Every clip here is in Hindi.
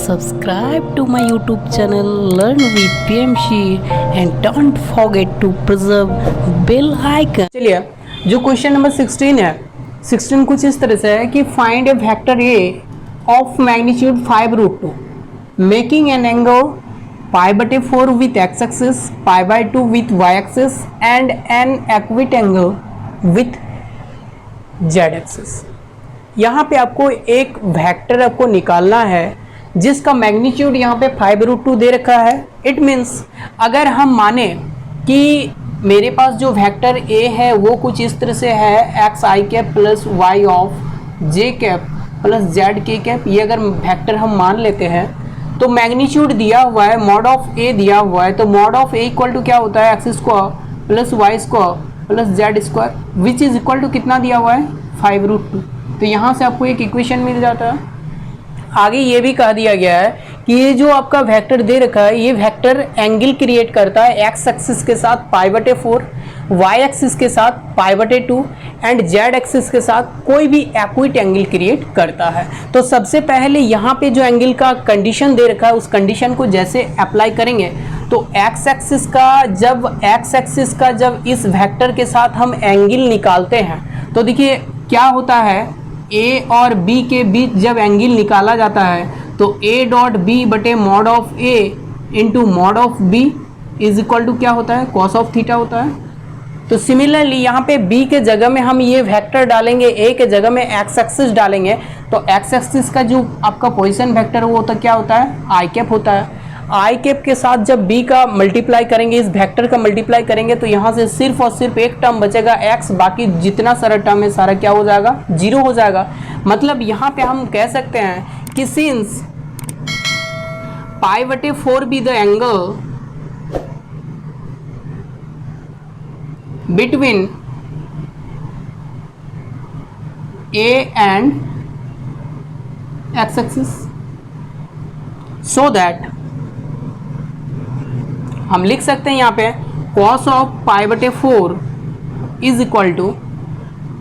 subscribe to my YouTube channel Learn with PMC and don't forget to preserve bell icon। चलिए, जो क्वेश्चन नंबर 16 है, 16 कुछ इस तरह से है कि find a vector a of magnitude 5√2 making an angle π/4 with x axis, π/2 with y axis and an acute angle with z axis. यहाँ पे आपको एक वेक्टर आपको निकालना है जिसका मैग्नीट्यूड यहाँ पे 5√2 दे रखा है। इट मीन्स अगर हम माने कि मेरे पास जो वेक्टर ए है वो कुछ इस तरह से है x i cap plus y of j cap plus z k cap, ये अगर वेक्टर हम मान लेते हैं तो मैग्नीट्यूड दिया हुआ है मॉड ऑफ ए दिया हुआ है, तो mod of a equal to क्या होता है x square plus y square plus z square which is equal to कितना दिया हुआ है 5√2। तो यहाँ से आपको एक इक्वेशन मिल जाता है। आगे ये भी कहा दिया गया है कि ये जो आपका वेक्टर दे रखा है ये वेक्टर एंगल क्रिएट करता है एक्स एक्सिस के साथ π/4, वाई एक्सिस के साथ π/2 एंड जेड एक्सिस के साथ कोई भी एक्विट एंगल क्रिएट करता है। तो सबसे पहले यहाँ पे जो एंगल का कंडीशन दे रखा है उस कंडीशन को जैसे अप्लाई करेंगे तो एक्स एक्सिस का जब इस वेक्टर के साथ हम एंगल निकालते हैं तो देखिए क्या होता है, ए और बी के बीच जब एंगल निकाला जाता है तो ए डॉट बी बटे mod of a into mod of b is equal to क्या होता है कॉस ऑफ थीटा होता है। तो सिमिलरली यहाँ पे बी के जगह में हम ये वेक्टर डालेंगे, ए के जगह में एक्स एक्सिस डालेंगे, तो एक्स एक्सिस का जो आपका पोजीशन वेक्टर वो होता क्या होता है आई कैप होता है। आई कैप के साथ जब बी का मल्टीप्लाई करेंगे, इस वेक्टर का मल्टीप्लाई करेंगे तो यहाँ से सिर्फ और सिर्फ एक टर्म बचेगा एक्स, बाकी जितना सारा टर्म है सारा क्या हो जाएगा जीरो हो जाएगा। मतलब यहाँ पे हम कह सकते हैं कि since π/4 be the angle between a and x axis so that हम लिख सकते हैं यहाँ पे cos of π/4 is equal to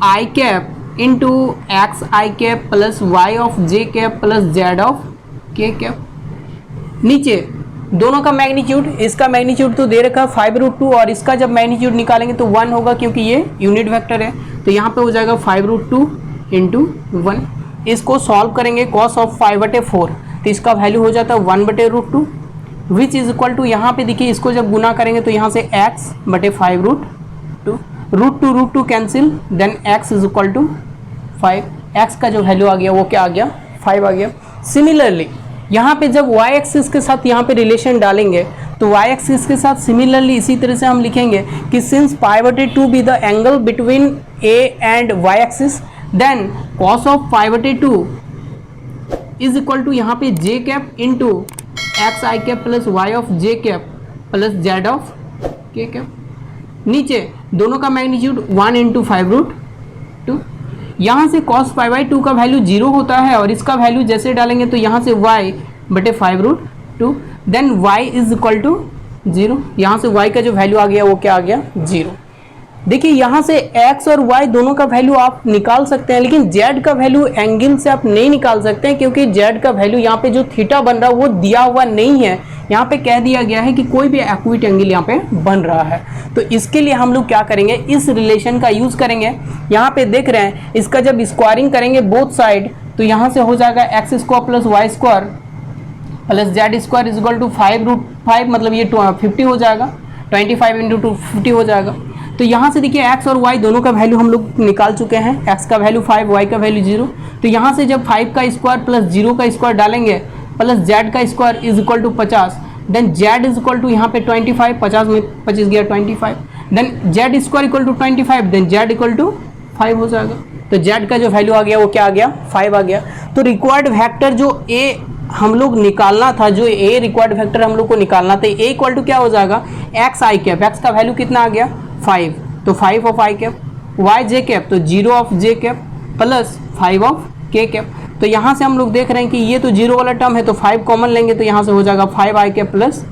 i cap into x i cap plus y of j cap plus z of k cap. नीचे दोनों का मैग्नीट्यूड, इसका मैग्नीट्यूड तो दे रखा है 5√2 और इसका जब मैग्नीट्यूड निकालेंगे तो 1 होगा क्योंकि ये यूनिट वेक्टर है, तो यहाँ पे हो जाएगा 5√2 इंटू 1। इसको सॉल्व करेंगे cos ऑफ π/4 तो इसका वैल्यू हो जाता है 1/√2 विच इज इक्वल टू, यहाँ पे देखिए इसको जब गुना करेंगे तो यहाँ से x बटे 5√2, √2 cancel, then x is equal to 5। x का जो वैल्यू आ गया वो क्या आ गया 5 आ गया। सिमिलरली यहाँ पे जब y एक्सिस के साथ यहाँ पे रिलेशन डालेंगे तो y एक्सिस के साथ सिमिलरली इसी तरह से हम लिखेंगे कि since π/2 be the angle between a and y axis then cos of π/2 is equal to यहाँ पे j cap into x i cap plus y of j cap plus z of k cap. नीचे दोनों का मैग्नीट्यूड 1 इंटू 5√2। यहाँ से cos π/2 का वैल्यू 0 होता है और इसका वैल्यू जैसे डालेंगे तो यहाँ से y बटे 5√2 then y is equal to 0। यहाँ से y का जो वैल्यू आ गया वो क्या आ गया 0। देखिए यहाँ से x और y दोनों का वैल्यू आप निकाल सकते हैं, लेकिन z का वैल्यू एंगल से आप नहीं निकाल सकते हैं क्योंकि z का वैल्यू यहाँ पे जो थीटा बन रहा है वो दिया हुआ नहीं है। यहाँ पे कह दिया गया है कि कोई भी एक्विट एंगल यहाँ पे बन रहा है। तो इसके लिए हम लोग क्या करेंगे, इस रिलेशन का यूज करेंगे। यहाँ पे देख रहे हैं इसका जब स्क्वायरिंग करेंगे बोथ साइड तो यहाँ से हो जाएगा x square plus y square plus z square is equal to 5√5, मतलब ये 50 हो जाएगा, 25 इंटू 2 50 हो जाएगा। तो यहाँ से देखिए x और y दोनों का वैल्यू हम लोग निकाल चुके हैं, x का वैल्यू 5, y का वैल्यू 0। तो यहाँ से जब 5 का स्क्वायर प्लस 0 का स्क्वायर डालेंगे प्लस z का square is equal to 50, then z is equal to यहाँ पे 25, 50 में 25 गया 25, then z square equal to 25, then z equal to 5 हो जाएगा। तो z का जो वैल्यू आ गया वो क्या आ गया 5 आ गया। तो रिक्वायर्ड वेक्टर जो a हम लोग निकालना था, जो a रिक्वायर्ड वेक्टर हम लोग को निकालना था, a इक्वल टू क्या हो जाएगा एक्स आई कैप, एक्स का वैल्यू कितना आ गया 5, तो 5 of i cap, y j cap तो 0 of j cap plus 5 of k cap. तो यहाँ से हम लोग देख रहे हैं कि ये तो 0 वाला टर्म है तो 5 कॉमन लेंगे तो यहाँ से हो जाएगा 5 आई कैप प्लस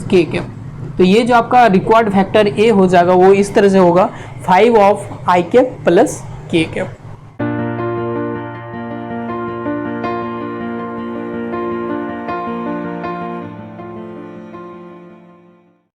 के कैप। तो ये जो आपका रिक्वायर्ड वेक्टर ए हो जाएगा वो इस तरह से होगा 5 ऑफ आई कैप प्लस के कैप।